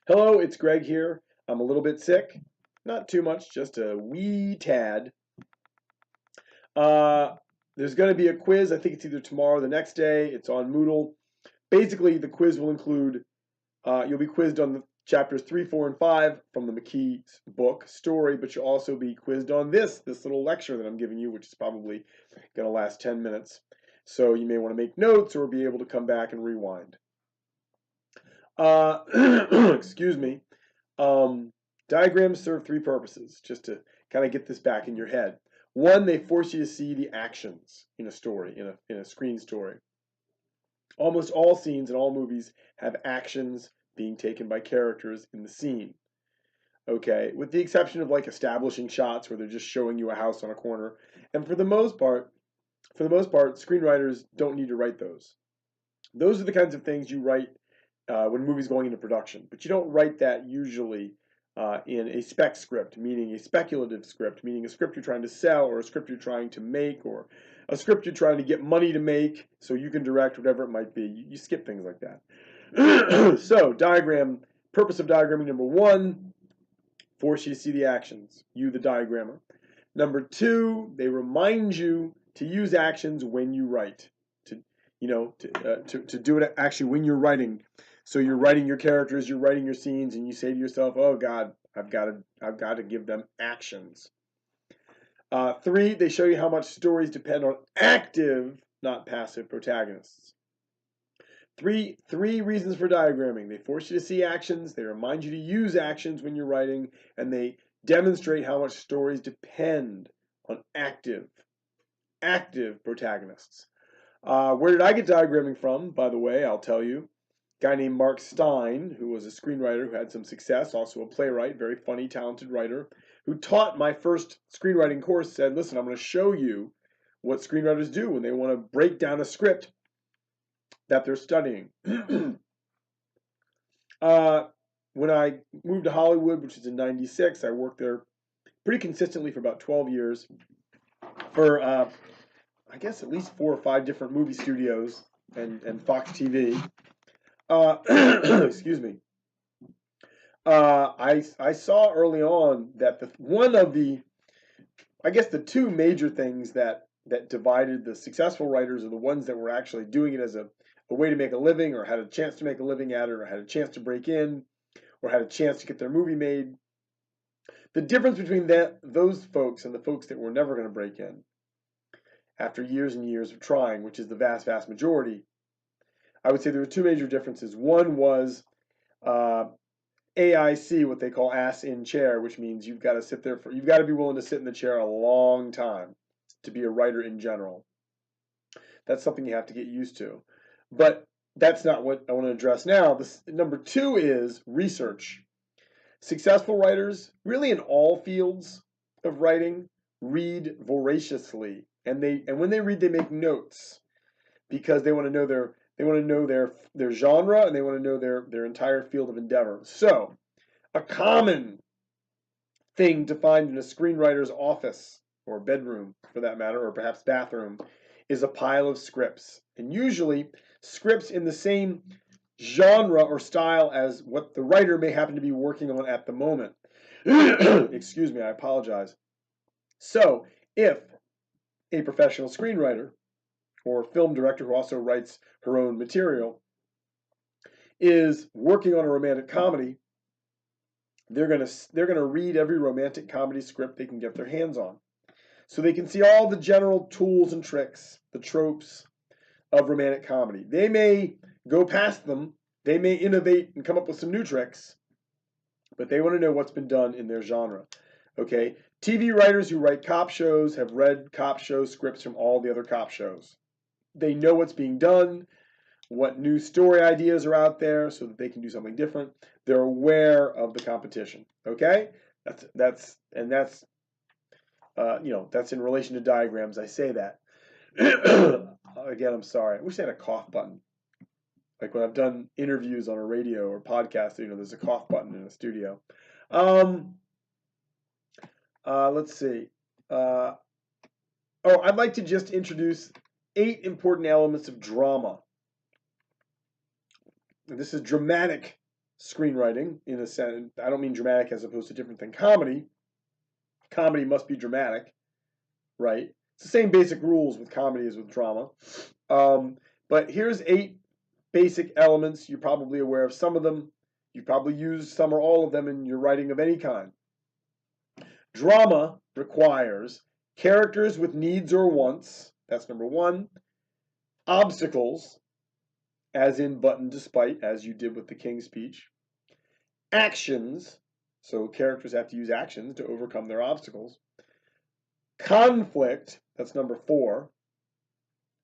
Hello, it's Greg here. I'm a little bit sick. Not too much, just a wee tad. Uh, there's going to be a quiz. I think it's either tomorrow or the next day. It's on Moodle. Basically, the quiz will include you'll be quizzed on the chapters 3, 4, and 5 from the McKee book story, but you'll also be quizzed on this little lecture that I'm giving you, which is probably going to last 10 minutes. So you may want to make notes or be able to come back and rewind. Excuse me. Diagrams serve three purposes, just to kind of get this back in your head. One, they force you to see the actions in a story, in a screen story. Almost all scenes in all movies have actions being taken by characters in the scene. Okay, with the exception of like establishing shots where they're just showing you a house on a corner. And for the most part, screenwriters don't need to write those. Those are the kinds of things you write when a movie's going into production. But you don't write that usually in a spec script, meaning a speculative script, meaning a script you're trying to sell or a script you're trying to make or a script you're trying to get money to make so you can direct whatever it might be. You skip things like that. So purpose of diagramming number one, force you to see the actions, you the diagrammer. Number two, they remind you to use actions when you write, to do it actually when you're writing. So you're writing your characters, you're writing your scenes, and you say to yourself, "Oh God, I've got to give them actions." Three, they show you how much stories depend on active, not passive protagonists. Three reasons for diagramming. They force you to see actions, they remind you to use actions when you're writing, and they demonstrate how much stories depend on active protagonists. Where did I get diagramming from? By the way, I'll tell you. A guy named Mark Stein, who was a screenwriter who had some success, also a playwright, very funny, talented writer, who taught my first screenwriting course, said, listen, I'm going to show you what screenwriters do when they want to break down a script that they're studying. When I moved to Hollywood, which was in 96, I worked there pretty consistently for about 12 years for, I guess, at least 4 or 5 different movie studios and Fox TV. Excuse me. I saw early on that the two major things that divided the successful writers are the ones that were actually doing it as a way to make a living or had a chance to make a living at it or had a chance to break in or had a chance to get their movie made. The difference between those folks and the folks that were never going to break in after years and years of trying, which is the vast, vast majority, I would say there were two major differences. One was AIC, what they call ass in chair, which means you've got to be willing to sit in the chair a long time to be a writer in general. That's something you have to get used to. But that's not what I want to address now. Number two is research. Successful writers, really in all fields of writing, read voraciously, and when they read, they make notes because they want to know their genre and they want to know their entire field of endeavor. So, a common thing to find in a screenwriter's office or bedroom, for that matter, or perhaps bathroom, is a pile of scripts, and usually scripts in the same genre or style as what the writer may happen to be working on at the moment. Excuse me, I apologize. So, if a professional screenwriter or film director who also writes her own material is working on a romantic comedy, they're gonna read every romantic comedy script they can get their hands on, so they can see all the general tools and tricks, the tropes of romantic comedy. They may go past them, they may innovate and come up with some new tricks, but they want to know what's been done in their genre. Okay, TV writers who write cop shows have read cop show scripts from all the other cop shows. They know what's being done, what new story ideas are out there so that they can do something different. They're aware of the competition. Okay, that's that's in relation to diagrams. I say that. Again, I'm sorry. I wish I had a cough button. Like when I've done interviews on a radio or podcast, there's a cough button in the studio. Let's see. I'd like to just introduce 8 important elements of drama. This is dramatic screenwriting in a sense. I don't mean dramatic as opposed to different than comedy. Comedy must be dramatic, right? It's the same basic rules with comedy as with drama. But here's 8 basic elements. You're probably aware of some of them. You probably use some or all of them in your writing of any kind. Drama requires characters with needs or wants. That's number 1. Obstacles, as in but and despite, as you did with the King's Speech. Actions, so characters have to use actions to overcome their obstacles. Conflict, that's number 4.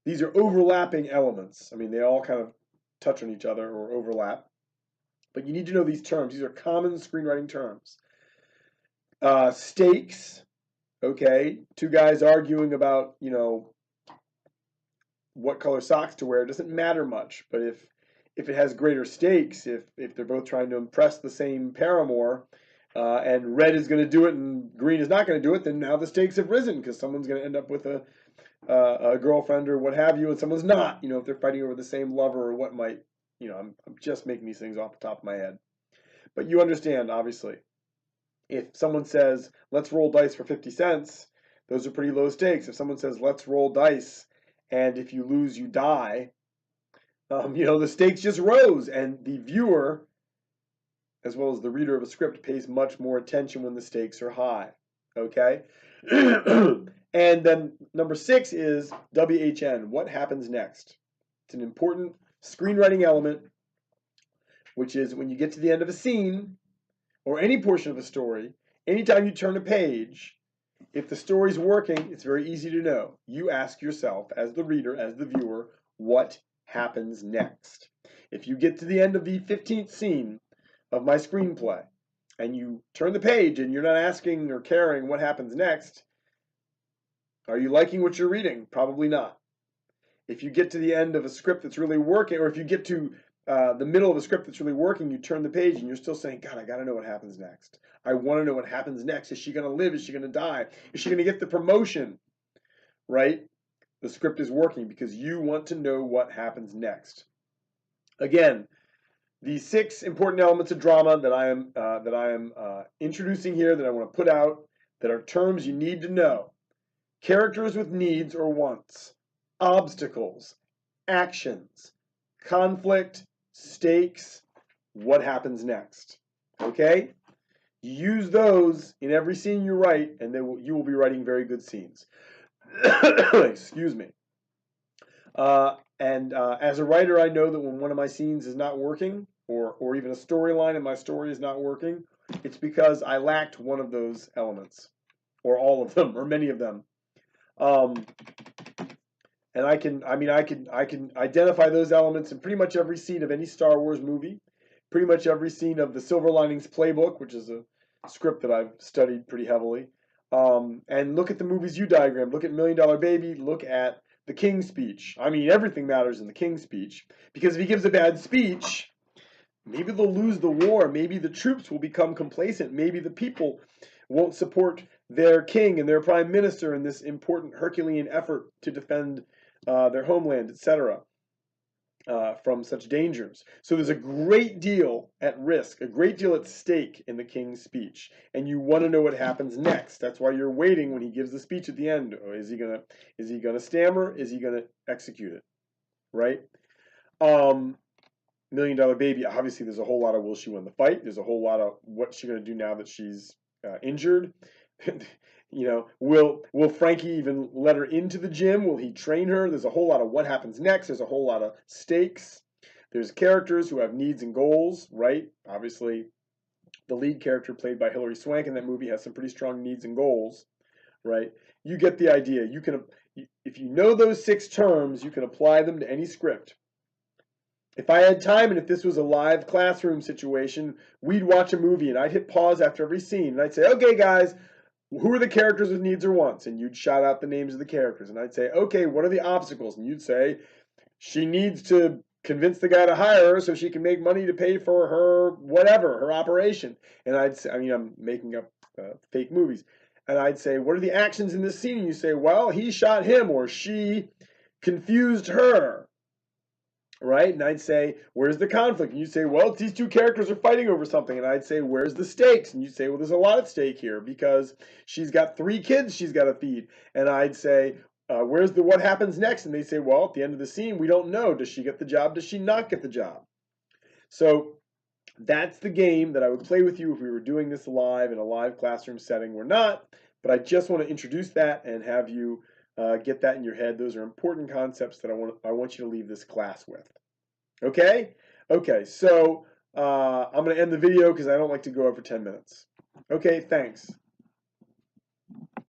These are overlapping elements. I mean, they all kind of touch on each other or overlap. But you need to know these terms. These are common screenwriting terms. Stakes, okay? 2 guys arguing about, what color socks to wear. It doesn't matter much. But if it has greater stakes, if they're both trying to impress the same paramour, and red is going to do it and green is not going to do it, then now the stakes have risen because someone's going to end up with a girlfriend or what have you, and someone's not. If they're fighting over the same lover or what might. I'm just making these things off the top of my head. But you understand, obviously. If someone says, let's roll dice for 50 cents, those are pretty low stakes. If someone says, let's roll dice, and if you lose, you die, the stakes just rose, and the viewer, as well as the reader of a script, pays much more attention when the stakes are high, okay? And then number 6 is WHN, what happens next? It's an important screenwriting element, which is when you get to the end of a scene, or any portion of a story, anytime you turn a page, if the story's working, it's very easy to know. You ask yourself, as the reader, as the viewer, what happens next? If you get to the end of the 15th scene of my screenplay, and you turn the page and you're not asking or caring what happens next, are you liking what you're reading? Probably not. If you get to the end of a script that's really working, or if you get to the middle of a script that's really working, you turn the page and you're still saying, God, I got to know what happens next. I want to know what happens next. Is she going to live? Is she going to die? Is she going to get the promotion? Right? The script is working because you want to know what happens next. Again, the 6 important elements of drama that I am introducing here, that I want to put out, that are terms you need to know. Characters with needs or wants. Obstacles. Actions. Conflict. Stakes. What happens next? Okay? Use those in every scene you write, and you will be writing very good scenes. Excuse me. As a writer, I know that when one of my scenes is not working, or even a storyline in my story is not working, it's because I lacked one of those elements, or all of them, or many of them. And I can identify those elements in pretty much every scene of any Star Wars movie, pretty much every scene of the Silver Linings Playbook, which is a script that I've studied pretty heavily. And look at the movies you diagrammed. Look at $1 Million Baby. Look at the King's Speech. I mean, everything matters in the King's Speech, because if he gives a bad speech, maybe they'll lose the war. Maybe the troops will become complacent. Maybe the people won't support their king and their prime minister in this important Herculean effort to defend their homeland, etc., from such dangers. So there's a great deal at risk, a great deal at stake in the King's Speech, and you want to know what happens next. That's why you're waiting when he gives the speech at the end. Is he gonna stammer? Is he gonna execute it? Right? $1 Million Baby. Obviously, there's a whole lot of will she win the fight. There's a whole lot of what's she gonna do now that she's injured. Will Frankie even let her into the gym? Will he train her? There's a whole lot of what happens next. There's a whole lot of stakes. There's characters who have needs and goals, right? Obviously, the lead character played by Hilary Swank in that movie has some pretty strong needs and goals, right? You get the idea. If you know those 6 terms, you can apply them to any script. If I had time, and if this was a live classroom situation, we'd watch a movie and I'd hit pause after every scene and I'd say, okay, guys, who are the characters with needs or wants? And you'd shout out the names of the characters. And I'd say, okay, what are the obstacles? And you'd say, she needs to convince the guy to hire her so she can make money to pay for her whatever, her operation. And I'd say, I'm making up fake movies. And I'd say, what are the actions in this scene? And you say, well, he shot him or she confused her. right? And I'd say, where's the conflict? And you'd say, well, these two characters are fighting over something. And I'd say, where's the stakes? And you'd say, well, there's a lot at stake here because she's got 3 kids she's got to feed. And I'd say, what happens next? And they say, well, at the end of the scene, we don't know. Does she get the job? Does she not get the job? So that's the game that I would play with you if we were doing this live in a live classroom setting. We're not, but I just want to introduce that and have you get that in your head. Those are important concepts that I want you to leave this class with. Okay? Okay, so I'm going to end the video because I don't like to go over 10 minutes. Okay, thanks.